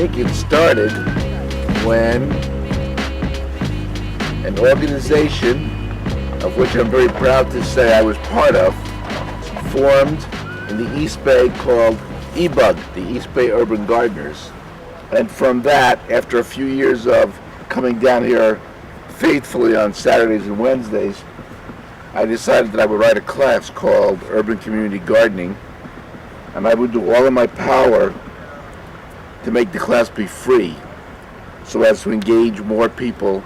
think it started when an organization, of which I'm very proud to say I was part of, formed in the East Bay called EBUG, the East Bay Urban Gardeners. And from that, after a few years of coming down here faithfully on Saturdays and Wednesdays, I decided that I would write a class called Urban Community Gardening, and I would do all in my power to make the class be free so as to engage more people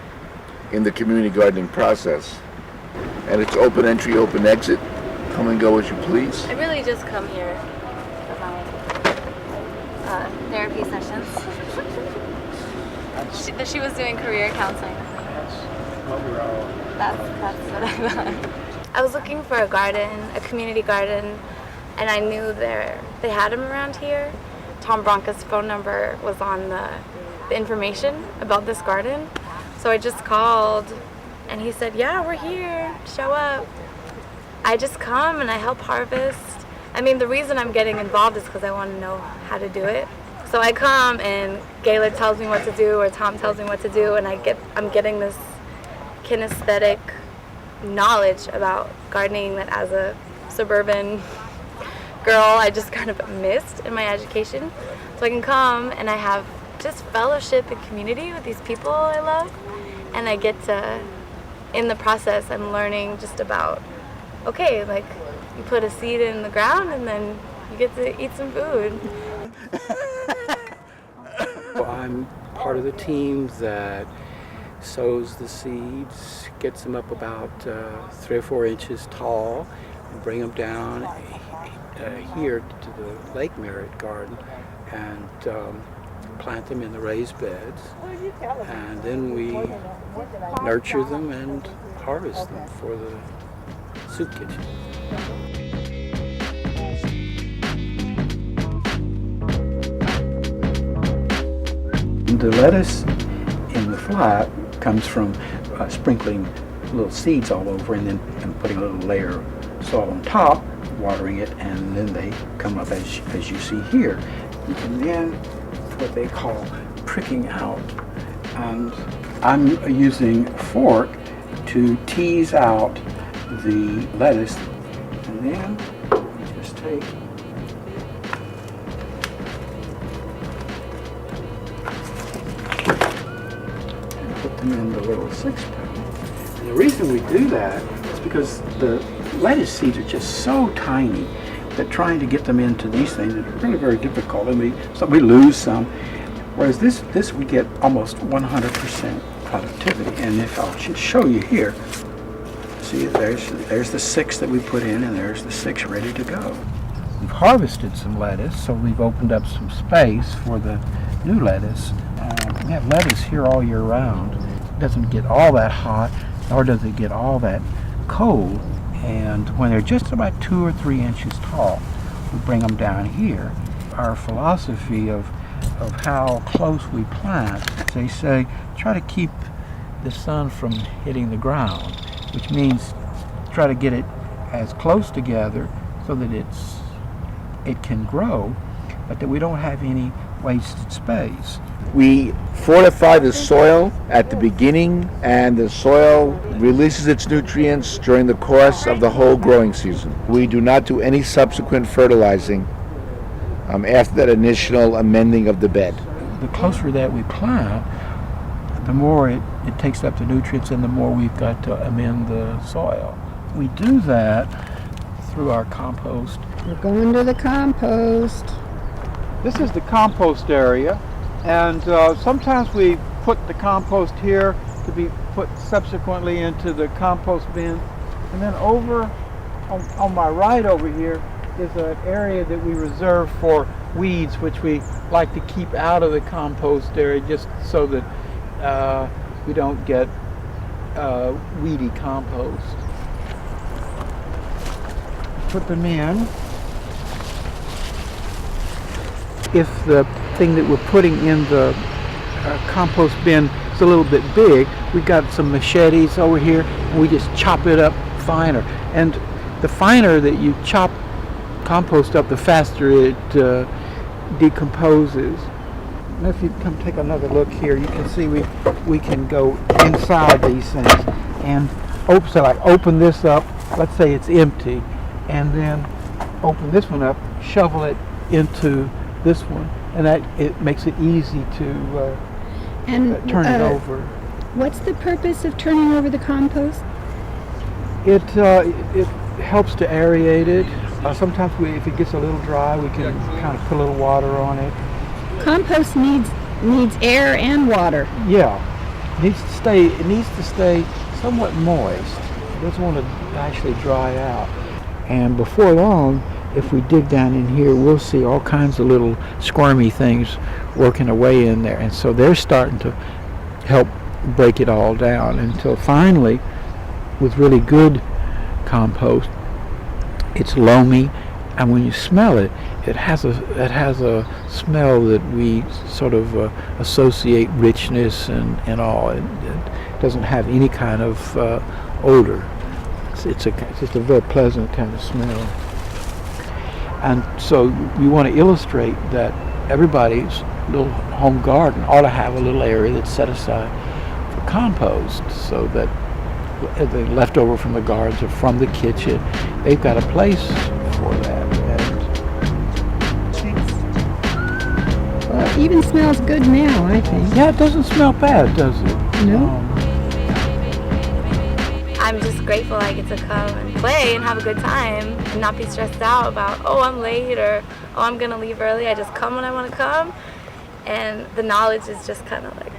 in the community gardening process. And it's open entry, open exit. Come and go as you please. I really just come here for my therapy sessions. She was doing career counseling with me. That's what I thought. I was looking for a garden, a community garden, and I knew they had them around here. Tom Branca's phone number was on the information about this garden. So I just called and he said, yeah, we're here, show up. I just come and I help harvest. I mean, the reason I'm getting involved is because I want to know how to do it. So I come and Gaylord tells me what to do or Tom tells me what to do, and I'm getting this kinesthetic knowledge about gardening that as a suburban girl I just kind of missed in my education. So I can come and I have just fellowship and community with these people I love, and I get to, in the process, I'm learning just about, okay, like you put a seed in the ground and then you get to eat some food. Well, I'm part of the team that sows the seeds, gets them up about 3 or 4 inches tall, and bring them down here to the Lake Merritt garden and plant them in the raised beds, and then we nurture them and harvest them for the soup kitchen. The lettuce in the flat comes from sprinkling little seeds all over and then putting a little layer of soil on top, watering it, and then they come up as you see here. And then what they call pricking out. And I'm using a fork to tease out the lettuce, and then you just take and put them in the little 6-pack. And the reason we do that is because the lettuce seeds are just so tiny that trying to get them into these things is really very difficult, and we lose some. Whereas this we get almost 100% productivity. And if I'll just show you here, see there's the 6 that we put in, and there's the 6 ready to go. We've harvested some lettuce, so we've opened up some space for the new lettuce. We have lettuce here all year round. It doesn't get all that hot, nor does it get all that cold. And when they're just about 2 or 3 inches tall, we bring them down here. Our philosophy of how close we plant, they say, try to keep the sun from hitting the ground, which means try to get it as close together so that it can grow, but that we don't have any wasted space. We fortify the soil at the beginning, and the soil releases its nutrients during the course of the whole growing season. We do not do any subsequent fertilizing after that initial amending of the bed. The closer that we plant, the more it takes up the nutrients and the more we've got to amend the soil. We do that through our compost. We're going to the compost. This is the compost area, and sometimes we put the compost here to be put subsequently into the compost bin. And then over on my right over here is an area that we reserve for weeds, which we like to keep out of the compost area just so that we don't get weedy compost. Put them in. If the thing that we're putting in the compost bin is a little bit big, we've got some machetes over here, and we just chop it up finer. And the finer that you chop compost up, the faster it decomposes. And if you come take another look here, you can see we can go inside these things and open this up. Let's say it's empty, and then open this one up, shovel it into this one, and that it makes it easy to turn it over. What's the purpose of turning over the compost? It helps to aerate it. Sometimes if it gets a little dry, we can kind of put a little water on it. Compost needs air and water. Yeah, it needs to stay somewhat moist. It doesn't want to actually dry out. And before long, if we dig down in here, we'll see all kinds of little squirmy things working away in there. And so they're starting to help break it all down until finally, with really good compost, it's loamy, and when you smell it, it has a smell that we sort of associate richness and all. It doesn't have any kind of odor. It's just a very pleasant kind of smell. And so we want to illustrate that everybody's little home garden ought to have a little area that's set aside for compost, so that the leftover from the gardens or from the kitchen, they've got a place for that. Well, it even smells good now, I think. Yeah, it doesn't smell bad, does it? No. I'm just grateful I get to come and play and have a good time and not be stressed out about, oh, I'm late or, oh, I'm going to leave early. I just come when I want to come. And the knowledge is just kind of like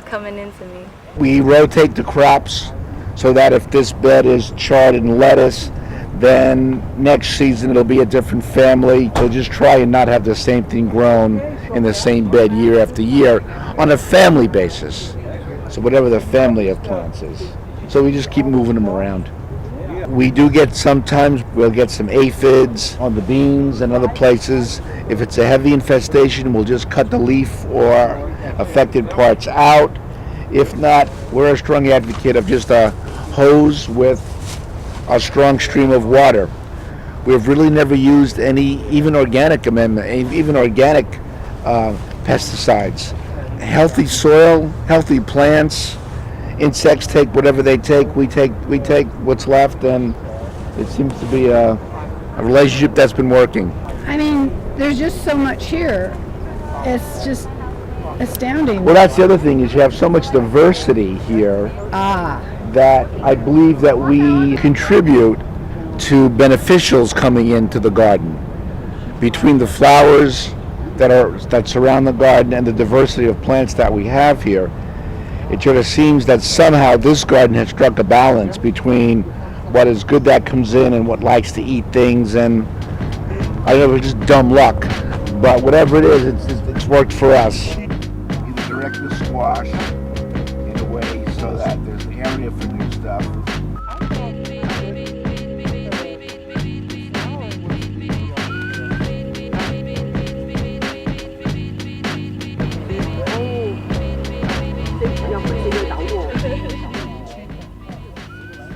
coming into me. We rotate the crops so that if this bed is charred in lettuce, then next season it'll be a different family. So just try and not have the same thing grown in the same bed year after year on a family basis. So whatever the family of plants is. So we just keep moving them around. We do get sometimes, we'll get some aphids on the beans and other places. If it's a heavy infestation, we'll just cut the leaf or affected parts out. If not, we're a strong advocate of just a hose with a strong stream of water. We've really never used any, even organic pesticides. Healthy soil, healthy plants. Insects take whatever they take. We take what's left, and it seems to be a relationship that's been working. I mean, there's just so much here. It's just astounding. Well, that's the other thing, is you have so much diversity here that I believe that we contribute to beneficials coming into the garden. Between the flowers that surround the garden and the diversity of plants that we have here, it sort of seems that somehow this garden has struck a balance between what is good that comes in and what likes to eat things, and I don't know if it's just dumb luck, but whatever it is, it's worked for us. You direct the squash in a way so that there's an area for new stuff.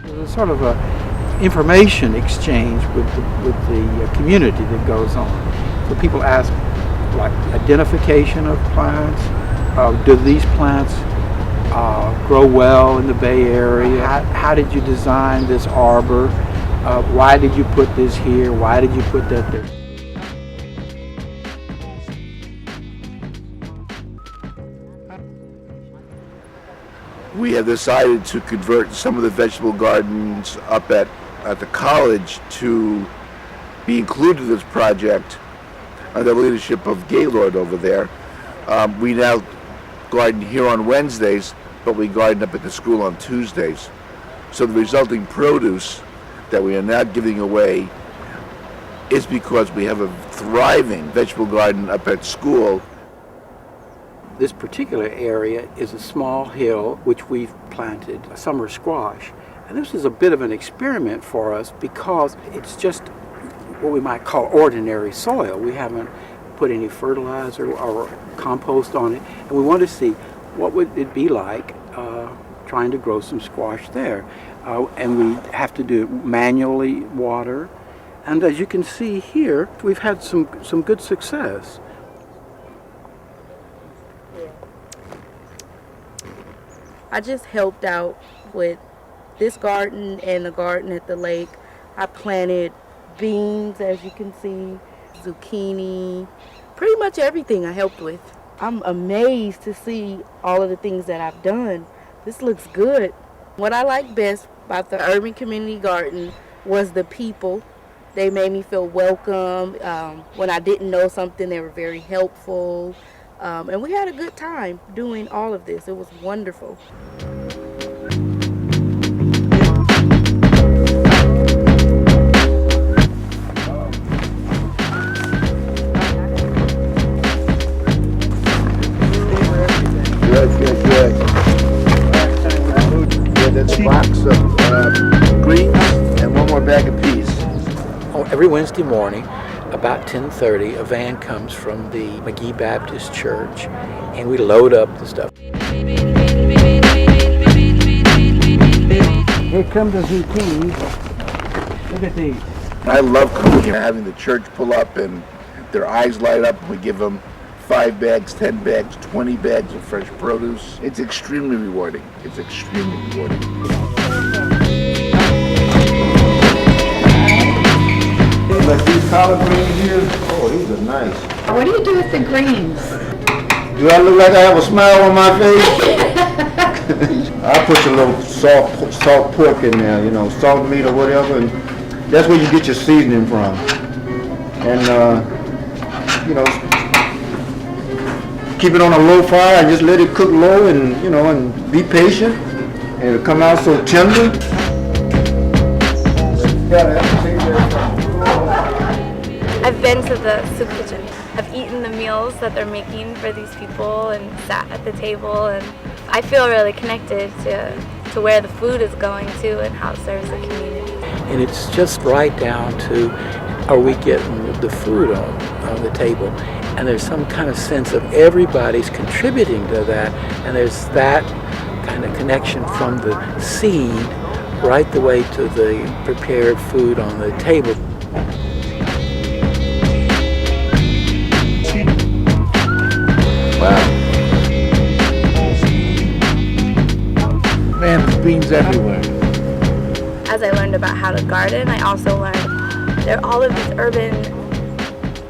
There's sort of a information exchange with the community that goes on. So people ask, like, identification of plants. Do these plants grow well in the Bay Area? How did you design this arbor? Why did you put this here? Why did you put that there? We have decided to convert some of the vegetable gardens up at the college to be included in this project under the leadership of Gaylord over there. We now garden here on Wednesdays, but we garden up at the school on Tuesdays. So the resulting produce that we are now giving away is because we have a thriving vegetable garden up at school. This particular area is a small hill which we've planted summer squash. And this is a bit of an experiment for us because it's just what we might call ordinary soil. We haven't put any fertilizer or compost on it. And we want to see what would it be like trying to grow some squash there. And we have to do it manually, water. And as you can see here, we've had some good success. I just helped out with this garden and the garden at the lake. I planted beans, as you can see, zucchini, pretty much everything I helped with. I'm amazed to see all of the things that I've done. This looks good. What I like best about the urban community garden was the people. They made me feel welcome. When I didn't know something, they were very helpful. And we had a good time doing all of this. It was wonderful. Good. Yeah, there's a box of greens and one more bag of peas. Every Wednesday morning, about 10:30, a van comes from the McGee Baptist Church, and we load up the stuff. Here come the zucchini. Look at these. I love coming here, having the church pull up and their eyes light up. We give them 5 bags, 10 bags, 20 bags of fresh produce. It's extremely rewarding. It's extremely rewarding. Like these collard greens here, oh, these are nice. What do you do with the greens? Do I look like I have a smile on my face? I put a little salt pork in there, you know, salt meat or whatever, and that's where you get your seasoning from. And, you know, keep it on a low fire and just let it cook low and, you know, and be patient. And it'll come out so tender. I've been to the soup kitchen. I've eaten the meals that they're making for these people and sat at the table, and I feel really connected to where the food is going to and how it serves the community. And it's just right down to, are we getting the food on the table? And there's some kind of sense of everybody's contributing to that, and there's that kind of connection from the seed right the way to the prepared food on the table. Wow. Man, there's beans everywhere. As I learned about how to garden, I also learned there are all of these urban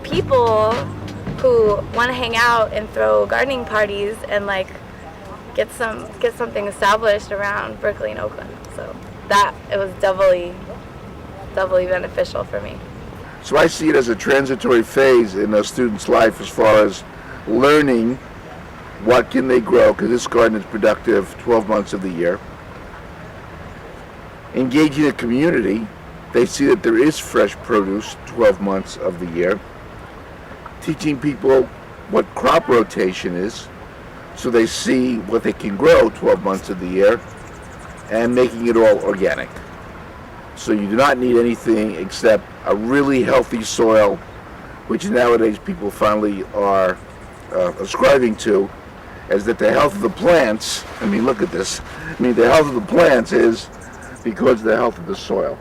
people who want to hang out and throw gardening parties and like get something established around Berkeley and Oakland. So it was doubly beneficial for me. So I see it as a transitory phase in a student's life as far as learning what can they grow, because this garden is productive 12 months of the year. Engaging the community, they see that there is fresh produce 12 months of the year. Teaching people what crop rotation is, so they see what they can grow 12 months of the year, and making it all organic. So you do not need anything except a really healthy soil, which nowadays people finally are ascribing to, as that the health of the plants, I mean, look at this. I mean, the health of the plants is because of the health of the soil.